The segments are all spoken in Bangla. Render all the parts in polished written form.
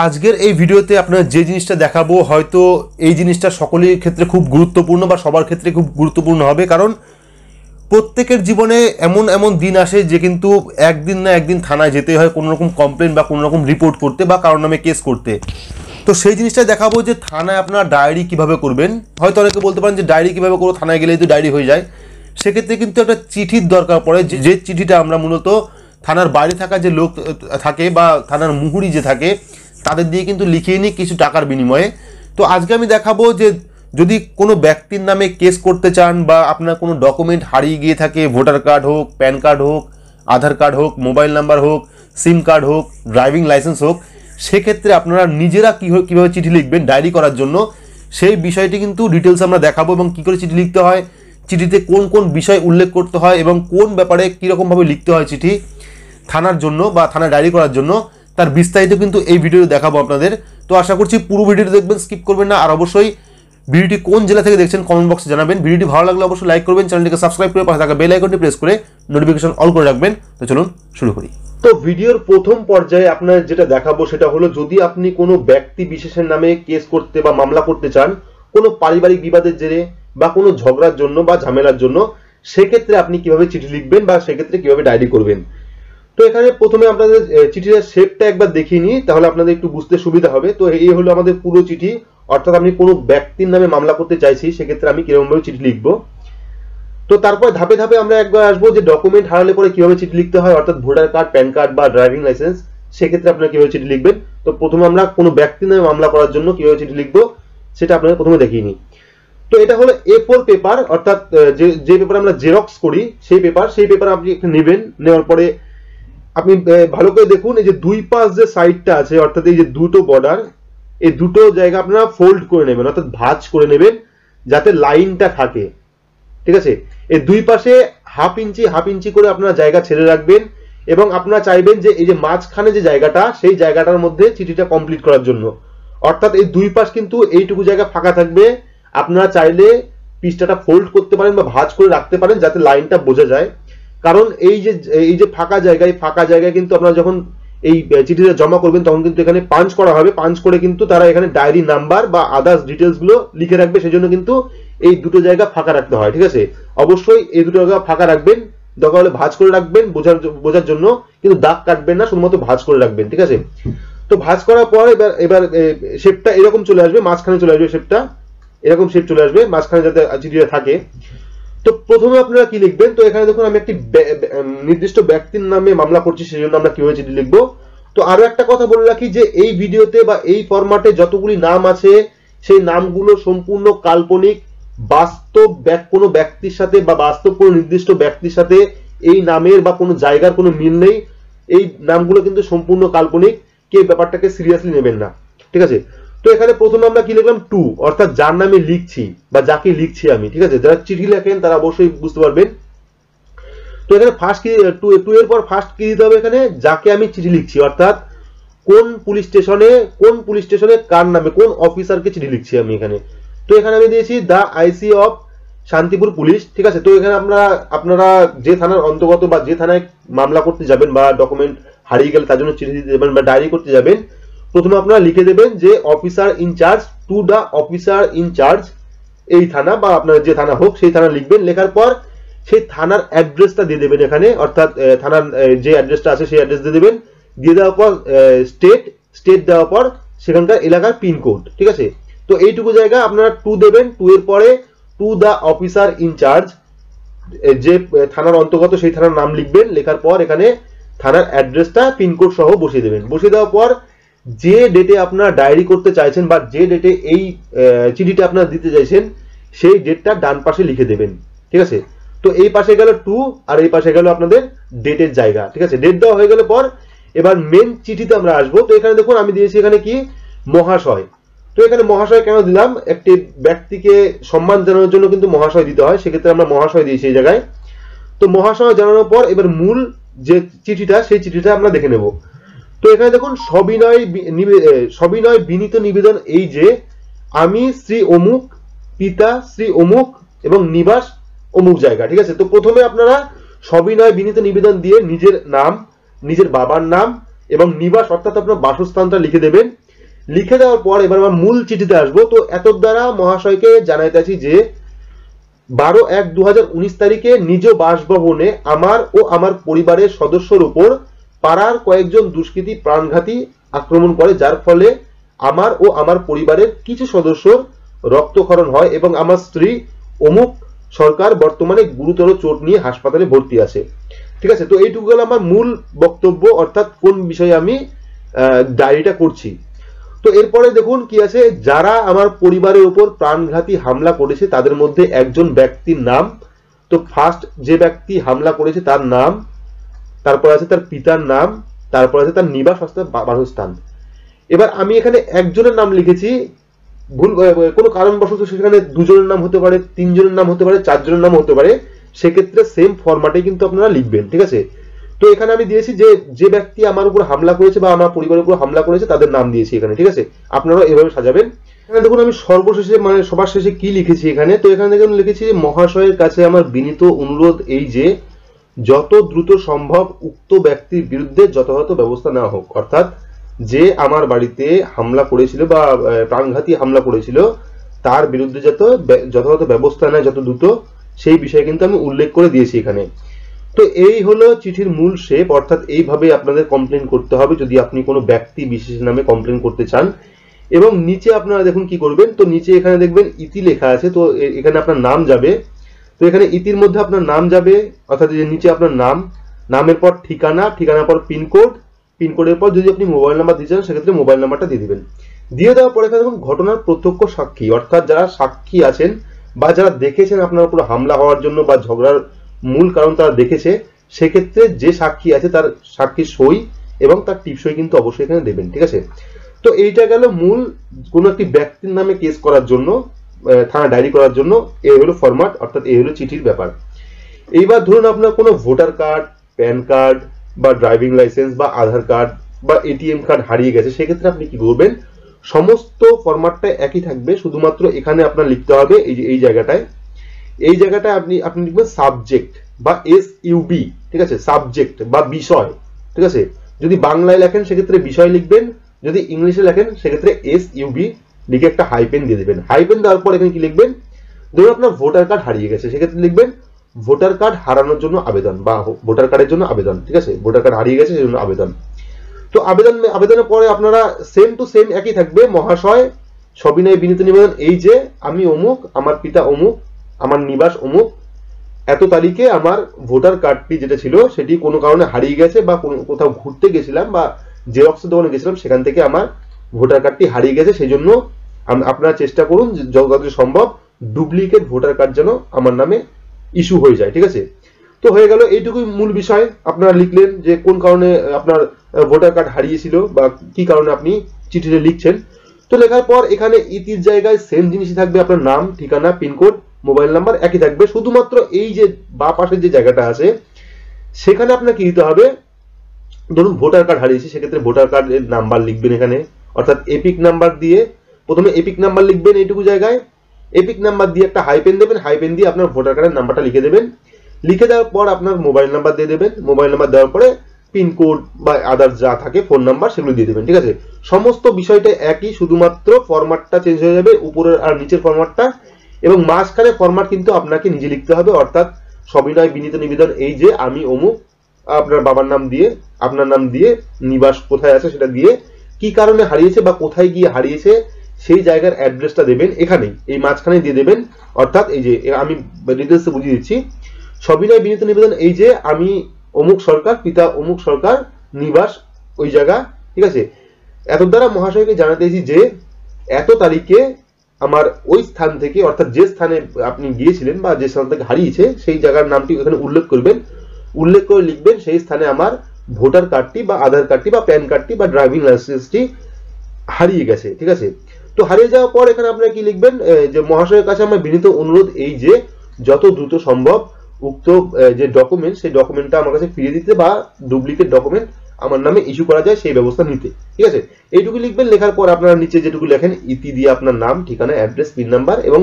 আজকের এই ভিডিওতে আপনারা যে জিনিসটা দেখাবো হয়তো এই জিনিসটা সকলের ক্ষেত্রে খুব গুরুত্বপূর্ণ বা সবার ক্ষেত্রে খুব গুরুত্বপূর্ণ হবে, কারণ প্রত্যেকের জীবনে এমন এমন দিন আসে যে কিন্তু একদিন না একদিন থানায় যেতে হয় কোনো রকম কমপ্লেন বা কোনো রকম রিপোর্ট করতে বা কারোর নামে কেস করতে। তো সেই জিনিসটা দেখাবো যে থানায় আপনারা ডায়েরি কিভাবে করবেন। হয়তো অনেকে বলতে পারেন যে ডায়েরি কিভাবে করবো, থানায় গেলেই তো ডায়েরি হয়ে যায়। সেক্ষেত্রে কিন্তু একটা চিঠির দরকার পড়ে, যে চিঠিটা আমরা মূলত থানার বাইরে থাকা যে লোক থাকে বা থানার মুহুরি যে থাকে তাদের দিয়ে কিন্তু লিখিয়ে নিই কিছু টাকার বিনিময়ে। তো আজকে আমি দেখাবো যে যদি কোনো ব্যক্তির নামে কেস করতে চান বা আপনার কোনো ডকুমেন্ট হারিয়ে গিয়ে থাকে, ভোটার কার্ড হোক, প্যান কার্ড হোক, আধার কার্ড হোক, মোবাইল নাম্বার হোক, সিম কার্ড হোক, ড্রাইভিং লাইসেন্স হোক, সেক্ষেত্রে আপনারা নিজেরা কীভাবে চিঠি লিখবেন ডায়েরি করার জন্য সেই বিষয়টি কিন্তু ডিটেলস আমরা দেখাবো, এবং কী করে চিঠি লিখতে হয়, চিঠিতে কোন কোন বিষয় উল্লেখ করতে হয় এবং কোন ব্যাপারে কীরকমভাবে লিখতে হয় চিঠি থানার জন্য বা থানায় ডায়েরি করার জন্য, তার বিস্তারিত কিন্তু এই ভিডিওতে দেখাবো আপনাদের। তো আশা করছি পুরো ভিডিওটি দেখবেন, স্কিপ করবেন না। আর অবশ্যই ভিডিওটি কোন জেলা থেকে দেখছেন কমেন্ট বক্সে জানাবেন। ভিডিওটি ভালো লাগলে অবশ্যই লাইক করবেন, চ্যানেলটিকে সাবস্ক্রাইব করে পাশে থাকা বেল আইকনটি প্রেস করে নোটিফিকেশন অল করে রাখবেন। তো চলুন শুরু করি। তো ভিডিওর প্রথম পর্যায়ে আপনার যেটা দেখাবো সেটা হলো, যদি আপনি কোনো ব্যক্তি বিশেষের নামে কেস করতে বা মামলা করতে চান কোনো পারিবারিক বিবাদের জেরে বা কোনো ঝগড়ার জন্য বা ঝামেলার জন্য, সেক্ষেত্রে আপনি কিভাবে চিঠি লিখবেন বা সেক্ষেত্রে কিভাবে ডায়েরি করবেন। তো এখানে প্রথমে আপনাদের চিঠির শেপটা একবার দেখিয়ে নিই, তাহলে আপনাদের একটু বুঝতে সুবিধা হবে। তো এই হলো আমাদের পুরো চিঠি, অর্থাৎ আমি কোনো ব্যক্তির নামে মামলা করতে চাইছি সেক্ষেত্রে আমি কিরকমভাবে চিঠি লিখবো। তো তারপর ধাপে ধাপে আমরা একবার আসবো যে ডকুমেন্ট হারালে পরে কিভাবে চিঠি লিখতে হয়, অর্থাৎ ভোটার কার্ড, প্যান কার্ড বা ড্রাইভিং লাইসেন্স, সেক্ষেত্রে আপনারা কিভাবে চিঠি লিখবেন। তো প্রথমে আমরা কোনো ব্যক্তির নামে মামলা করার জন্য কিভাবে চিঠি লিখবো সেটা আপনাদের প্রথমে দেখিয়ে নিই। তো এটা হলো A4 পেপার, অর্থাৎ যে পেপার আমরা জেরক্স করি সেই পেপার আপনি নেবেন। নেওয়ার পরে আপনি ভালো করে দেখুন, এই যে দুই পাশ যে সাইডটা আছে, অর্থাৎ এই যে দুটো বর্ডার, এই দুটো জায়গা আপনারা ফোল্ড করে নেবেন, অর্থাৎ ভাঁজ করে নেবেন যাতে লাইনটা থাকে। ঠিক আছে, এই দুই পাশে হাফ ইঞ্চি করে আপনারা জায়গা ছেড়ে রাখবেন, এবং আপনারা চাইবেন যে এই যে মাঝখানে যে জায়গাটা, সেই জায়গাটার মধ্যে চিঠিটা কমপ্লিট করার জন্য, অর্থাৎ এই দুই পাশ কিন্তু এইটুকু জায়গা ফাঁকা থাকবে। আপনারা চাইলে পৃষ্ঠাটা ফোল্ড করতে পারেন বা ভাঁজ করে রাখতে পারেন যাতে লাইনটা বোঝা যায়। কারণ এই যে ফাঁকা জায়গায় কিন্তু আপনারা যখন এই চিঠিটা জমা করবেন তখন কিন্তু এখানে পাঞ্চ করা হবে, পাঞ্চ করে কিন্তু তারা এখানে ডায়েরি নাম্বার বা আদার্স ডিটেলস গুলো লিখে রাখবে, সেজন্য কিন্তু এই দুটো জায়গা ফাঁকা রাখতে হয়। ঠিক আছে, অবশ্যই এই দুটো জায়গা ফাঁকা রাখবেন, দরকার হলে ভাঁজ করে রাখবেন বোঝার জন্য, কিন্তু দাগ কাটবেন না, শুধুমাত্র ভাঁজ করে রাখবেন। ঠিক আছে, তো ভাঁজ করার পর এবার শেপটা এরকম চলে আসবে, মাঝখানে চলে আসবে শেপটা, এরকম শেপ চলে আসবে মাঝখানে যাতে চিঠিটা থাকে। তো প্রথমে আপনারা কি লিখবেন, তো এখানে দেখুন আমি একটি নির্দিষ্ট ব্যক্তির নামে মামলা করছি, সেজন্য আমরা কিভাবে চিঠি লিখবো। তো আরো একটা কথা বলে রাখি যে এই ভিডিওতে বা এই ফরম্যাটে যতগুলি নাম আছে সেই নামগুলো সম্পূর্ণ কাল্পনিক, বাস্তব কোনো ব্যক্তির সাথে বা বাস্তব কোনো নির্দিষ্ট ব্যক্তির সাথে এই নামের বা কোনো জায়গার কোনো মিল নেই। এই নামগুলো কিন্তু সম্পূর্ণ কাল্পনিক, কে ব্যাপারটাকে সিরিয়াসলি নেবেন না। ঠিক আছে, তো এখানে প্রথমে আমরা কি লিখলাম, টু, অর্থাৎ যার নামে লিখছি বা যাকে লিখছি আমি। ঠিক আছে, যারা চিঠি লেখেন তারা অবশ্যই বুঝতে পারবেন। তো এখানে ফার্স্ট কি টু এর পর ফার্স্ট কি দিতে হবে, এখানে যাকে আমি চিঠি লিখছি, অর্থাৎ কোন পুলিশ স্টেশনে কার নামে, কোন অফিসারকে চিঠি লিখছি আমি এখানে। তো এখানে আমি দিয়েছি দা আইসি অফ শান্তিপুর পুলিশ। ঠিক আছে, তো এখানে আপনারা যে থানার অন্তর্গত বা যে থানায় মামলা করতে যাবেন বা ডকুমেন্ট হারিয়ে গেলে তার জন্য চিঠি দিতে যাবেন বা ডায়েরি করতে যাবেন, প্রথমে আপনারা লিখে দেবেন যে officer in charge, to the officer in charge এই থানা বা আপনার যে থানা হোক সেই থানা লিখবেন। লেখার পর সেই থানার অ্যাড্রেসটা দিয়ে দেবেন এখানে, অর্থাৎ থানার যে অ্যাড্রেসটা আছে সেই অ্যাড্রেস দিয়ে দেবেন। দিয়ে দেওয়ার পর স্টেট দেওয়ার পর সেখানকার এলাকার পিনকোড। ঠিক আছে, তো এইটুকু জায়গা আপনারা টু দেবেন। টু এর পরে টু দা অফিসার ইনচার্জ, যে থানার অন্তর্গত সেই থানার নাম লিখবেন। লেখার পর এখানে থানার অ্যাড্রেসটা পিনকোড সহ বসিয়ে দেবেন। বসিয়ে দেওয়ার পর যে ডেটে আপনারা ডায়েরি করতে চাইছেন বা যে ডেটে এই চিঠিটা আপনারা দিতে চাইছেন সেই ডেটটা ডান পাশে লিখে দেবেন। ঠিক আছে, তো এই পাশে গেল টু আর এই পাশে গেল আপনাদের ডেটের জায়গা। ঠিক আছে, ডেট দেওয়া হয়ে গেলে পর এবার মেন চিঠিতে আমরা আসবো। তো এখানে দেখুন আমি দিয়েছি এখানে কি মহাশয়। তো এখানে মহাশয় কেন দিলাম, একটি ব্যক্তিকে সম্মান জানানোর জন্য কিন্তু মহাশয় দিতে হয়, সেক্ষেত্রে আমরা মহাশয় দিয়েছি এই জায়গায়। তো মহাশয় জানানোর পর এবার মূল যে চিঠিটা সেই চিঠিটা আমরা দেখে নেব। তো এখানে দেখুন সবিনয় বিনীত নিবেদন এই যে আমি শ্রী অমুক, পিতা শ্রী অমুক এবং নিবাস অমুক জায়গা। ঠিক আছে, তো প্রথমে আপনারা সবিনয় বিনীত নিবেদন দিয়ে নিজের নাম, নিজের বাবার নাম এবং নিবাস অর্থাৎ আপনার বাসস্থানটা লিখে দেবেন। লিখে দেওয়ার পর এবার আমার মূল চিঠিতে আসবো। তো এত দ্বারা মহাশয়কে জানাইতেছি যে 12/1/2019 তারিখে নিজ বাসভবনে আমার ও আমার পরিবারের সদস্যর উপর পাড়ার কয়েকজন দুষ্কৃতী প্রাণঘাতী আক্রমণ করে, যার ফলে আমার ও আমার পরিবারের কিছু সদস্যর রক্তক্ষরণ হয় এবং আমার স্ত্রী অমুক সরকার বর্তমানে গুরুতর চোট নিয়ে হাসপাতালে ভর্তি আছে। ঠিক আছে, তো এইটুকু গেল আমার মূল বক্তব্য, অর্থাৎ কোন বিষয়ে আমি ডায়েরিটা করছি। তো এরপরে দেখুন কি আছে, যারা আমার পরিবারের উপর প্রাণঘাতী হামলা করেছে তাদের মধ্যে একজন ব্যক্তির নাম। তো ফার্স্ট যে ব্যক্তি হামলা করেছে তার নাম, তারপর আছে তার পিতার নাম, তারপর আছে তার নিবাস বাসস্থান। এবার আমি এখানে একজনের নাম লিখেছি, ভুল কোনো কারণবশত সেখানে দুজনের নাম হতে পারে, তিনজনের নাম হতে পারে, চারজনের নাম হতে পারে, সেক্ষেত্রে সেম ফরম্যাটে কিন্তু আপনারা লিখবেন। ঠিক আছে, তো এখানে আমি দিয়েছি যে যে ব্যক্তি আমার উপর হামলা করেছে বা আমার পরিবারের উপর হামলা করেছে তাদের নাম দিয়েছি এখানে। ঠিক আছে, আপনারা এভাবে সাজাবেন। এখানে দেখুন আমি সর্বশেষে মানে সবার শেষে কি লিখেছি এখানে, তো এখানে দেখুন লিখেছি মহাশয়ের কাছে আমার বিনীত অনুরোধ এই যে যত দ্রুত সম্ভব উক্ত ব্যক্তির বিরুদ্ধে যথাযথ ব্যবস্থা নেওয়া হোক। অর্থাৎ যে আমার বাড়িতে হামলা করেছিল বা প্রাণঘাতী হামলা করেছিল তার বিরুদ্ধে যথাযথ ব্যবস্থা নেয় যত দ্রুত, সেই বিষয়ে কিন্তু আমি উল্লেখ করে দিয়েছি এখানে। তো এই হলো চিঠির মূল শেপ, অর্থাৎ এইভাবে আপনাদের কমপ্লেন করতে হবে যদি আপনি কোনো ব্যক্তি বিশেষ নামে কমপ্লেন করতে চান। এবং নিচে আপনারা দেখুন কি করবেন, তো নিচে এখানে দেখবেন ইতি লেখা আছে, তো এখানে আপনার নাম যাবে। তো এখানে ইতির মধ্যে আপনার নাম যাবে, অর্থাৎ নিচে আপনার নাম, নামের পর ঠিকানা, ঠিকানার পর পিনকোড, পিনকোডের পর যদি আপনি মোবাইল নাম্বার দিতে চান সেক্ষেত্রে মোবাইল নাম্বারটা দিয়ে দিবেন। দিয়ে দেওয়ার পরে এখানে দেখুন ঘটনার প্রত্যক্ষ সাক্ষী, অর্থাৎ যারা সাক্ষী আছেন বা যারা দেখেছেন আপনার উপর হামলা হওয়ার জন্য বা ঝগড়ার মূল কারণ তারা দেখেছে, সেক্ষেত্রে যে সাক্ষী আছে তার সাক্ষীর সই এবং তার টিপসই কিন্তু অবশ্যই এখানে দেবেন। ঠিক আছে, তো এইটা গেল মূল কোনো একটি ব্যক্তির নামে কেস করার জন্য, থানা ডায়েরি করার জন্য এই হলো ফরম্যাট, অর্থাৎ এই হলো চিঠির ব্যাপার। এইবার ধরুন আপনার কোনো ভোটার কার্ড, প্যান কার্ড বা ড্রাইভিং লাইসেন্স বা আধার কার্ড বা এটিএম কার্ড হারিয়ে গেছে, সেক্ষেত্রে আপনি কি করবেন, সমস্ত ফরম্যাটটা একই থাকবে, শুধুমাত্র এখানে আপনার লিখতে হবে এই যে এই জায়গাটায় আপনি লিখবেন সাবজেক্ট বা SUB। ঠিক আছে, সাবজেক্ট বা বিষয়। ঠিক আছে, যদি বাংলায় লেখেন সেক্ষেত্রে বিষয় লিখবেন, যদি ইংলিশে লেখেন সেক্ষেত্রে SUB লিখে একটা হাইপেন দিয়ে দেবেন। হাইপেন দেওয়ার পর এখানে কি লিখবেন, ধরুন আপনার ভোটার কার্ড হারিয়ে গেছে, সেক্ষেত্রে লিখবেন ভোটার কার্ড হারানোর জন্য আবেদন বা ভোটার কার্ডের জন্য আবেদন। ঠিক আছে, ভোটার কার্ড হারিয়ে গেছে সেজন্য আবেদন। তো আবেদনের পরে আপনারা সেম টু সেম একই থাকবে, মহাশয় সবিনয় বিনীত নিবেদন এই যে আমি অমুক, আমার পিতা অমুক, আমার নিবাস অমুক, এত তারিখে আমার ভোটার কার্ডটি যেটা ছিল সেটি কোনো কারণে হারিয়ে গেছে বা কোথাও ঘুরতে গেছিলাম বা জেরক্সের দোকানে গেছিলাম, সেখান থেকে আমার ভোটার কার্ডটি হারিয়ে গেছে, সেই জন্য আপনারা চেষ্টা করুন যতটা সম্ভব ডুপ্লিকেট ভোটার কার্ড যেন আমার নামে ইস্যু হয়ে যায়। ঠিক আছে, তো হয়ে গেল এইটুকুই মূল বিষয়। আপনারা লিখলেন যে কোন কারণে আপনার ভোটার কার্ড হারিয়েছিল বা কি কারণে আপনি চিঠিতে লিখছেন। তো লেখার পর এখানে ইতির জায়গায় সেম জিনিসই থাকবে, আপনার নাম, ঠিকানা, পিনকোড, মোবাইল নাম্বার একই থাকবে, শুধুমাত্র এই যে বা পাশের যে জায়গাটা আছে সেখানে আপনাকে দিতে হবে, ধরুন ভোটার কার্ড হারিয়েছে সেক্ষেত্রে ভোটার কার্ডের নাম্বার লিখবেন এখানে, অর্থাৎ এপিক নাম্বার দিয়ে প্রথমে এপিক নাম্বার লিখবেন এইটুকু জায়গায়, এপিক নাম্বার দিয়ে একটা হাইপেন দেবেন, হাইপেন দিয়ে আপনার ভোটার কার্ডের নাম্বারটা লিখে দেবেন। লিখে দেওয়ার পর আপনার মোবাইল নাম্বার দিয়ে দেবেন, মোবাইল নাম্বার দেওয়ার পরে পিনকোড বা আদার যা থাকে ফোন নাম্বার সেগুলো দিয়ে দেবেন। ঠিক আছে, সমস্ত বিষয়টা একই, শুধুমাত্র ফরম্যাটটা চেঞ্জ হয়ে যাবে, উপরের আর নিচের ফরম্যাটটা, এবং মাঝখানে ফরম্যাট কিন্তু আপনাকে নিজে লিখতে হবে, অর্থাৎ সবিনয় বিনীত নিবেদন এই যে আমি অমুক, আপনার বাবার নাম দিয়ে, আপনার নাম দিয়ে, নিবাস কোথায় আছে সেটা দিয়ে, কি কারণে হারিয়েছে বা কোথায় গিয়ে হারিয়েছে সেই জায়গার অ্যাড্রেসটা দেবেন এখানেই, এই মাঝখানে দিয়ে দেবেন। অর্থাৎ এই যে আমি ডিটেলসে বুঝিয়ে দিচ্ছি, সবিনয় বিনীত নিবেদন এই যে আমি অমুক সরকার, পিতা অমুক সরকার, নিবাস ওই জায়গা। ঠিক আছে, এত দ্বারা মহাশয়কে জানাতেছি যে এত তারিখে আমার ওই স্থান থেকে, অর্থাৎ যে স্থানে আপনি গিয়েছিলেন বা যে স্থান থেকে হারিয়েছে সেই জায়গার নামটি এখানে উল্লেখ করবেন, উল্লেখ করে লিখবেন সেই স্থানে আমার ভোটার কার্ডটি বা আধার কার্ডটি বা প্যান কার্ডটি বা ড্রাইভিং লাইসেন্সটি হারিয়ে গেছে। ঠিক আছে, তো হারিয়ে যাওয়ার পর এখানে আপনারা কি লিখবেন, যে মহাশয়ের কাছে আমার বিনীত অনুরোধ এই যে যত দ্রুত সম্ভব উক্ত যে ডকুমেন্ট সেই ডকুমেন্টটা আমার কাছে ফিরিয়ে দিতে বা ডুপ্লিকেট ডকুমেন্ট আমার নামে ইস্যু করা যায় সেই ব্যবস্থা নিতে। ঠিক আছে, এইটুকু লিখবেন। লেখার পর আপনারা নিচে যেটুকু লেখেন ইতি দিয়ে আপনার নাম, ঠিকানা, অ্যাড্রেস, পিন নাম্বার, এবং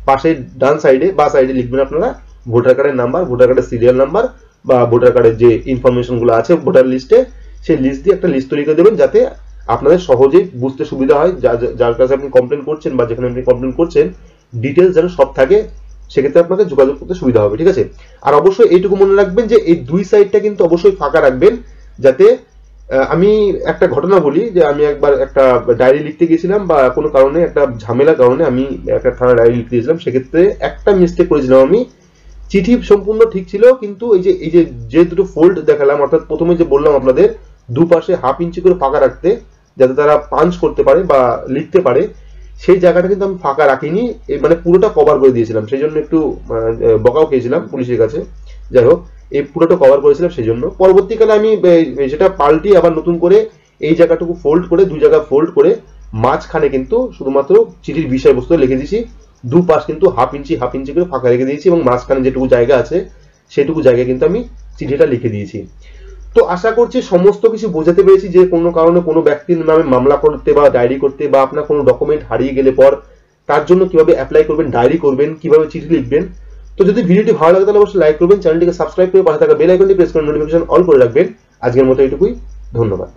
পাশে ডান সাইডে বা সাইডে লিখবেন আপনারা ভোটার কার্ডের নাম্বার, ভোটার কার্ডের সিরিয়াল নাম্বার বা ভোটার কার্ডের যে ইনফরমেশন গুলো আছে ভোটার লিস্টে, সেই লিস্ট দিয়ে একটা লিস্ট তৈরি করে দেবেন, যাতে আপনাদের সহজেই বুঝতে সুবিধা হয়, যার কাছে আপনি কমপ্লেন করছেন বা যেখানে আপনি কমপ্লেন করছেন ডিটেলস যেন সব থাকে, সেক্ষেত্রে আপনাকে যোগাযোগ করতে সুবিধা হবে, ঠিক আছে। আর অবশ্যই এইটুকু মনে রাখবেন যে এই দুই সাইডটা কিন্তু অবশ্যই ফাঁকা রাখবেন, যাতে আমি একটা ঘটনা বলি যে আমি একবার একটা ডায়েরি লিখতে গেছিলাম বা কোনো কারণে একটা ঝামেলার কারণে আমি একটা থানা ডায়েরি লিখতে গেছিলাম, সেক্ষেত্রে একটা মিস্টেক করেছিলাম আমি। চিঠি সম্পূর্ণ ঠিক ছিল, কিন্তু এই যে দুটো ফোল্ড দেখালাম, অর্থাৎ প্রথমে যে বললাম আপনাদের দুপাশে 1/2 ইঞ্চি করে ফাঁকা রাখতে, যাতে তারা পাঞ্চ করতে পারে বা লিখতে পারে, সেই জায়গাটা কিন্তু আমি ফাঁকা রাখিনি, মানে পুরোটা কভার করে দিয়েছিলাম, সেই জন্য একটু বকাও খেয়েছিলাম পুলিশের কাছে। যাই হোক, এই পুরোটা কভার করেছিলাম, সেই জন্য পরবর্তীকালে আমি সেটা পাল্টিয়ে আবার নতুন করে এই জায়গাটুকু ফোল্ড করে, দুই জায়গা ফোল্ড করে মাঝখানে কিন্তু শুধুমাত্র চিঠির বিষয়বস্তু লিখে দিয়েছি, দুপাশ কিন্তু 1/2 ইঞ্চি করে ফাঁকা রেখে দিয়েছি, এবং মাঝখানে যেটুকু জায়গা আছে সেটুকু জায়গায় কিন্তু আমি চিঠিটা লিখে দিয়েছি। তো আশা করছি সমস্ত কিছু বোঝাতে পেরেছি, যে কোনো কারণে কোনো ব্যক্তির নামে মামলা করতে বা ডায়েরি করতে, বা আপনার কোনো ডকুমেন্ট হারিয়ে গেলে পর তার জন্য কিভাবে অ্যাপ্লাই করবেন, ডায়েরি করবেন, কিভাবে চিঠি লিখবেন। তো যদি ভিডিওটি ভালো লাগে তাহলে অবশ্যই লাইক করবেন, চ্যানেলটিকে সাবস্ক্রাইব করে পাশে থাকা বেল আইকনটি প্রেস করে নোটিফিকেশন অল করে রাখবেন। আজকের মতো এইটুকুই, ধন্যবাদ।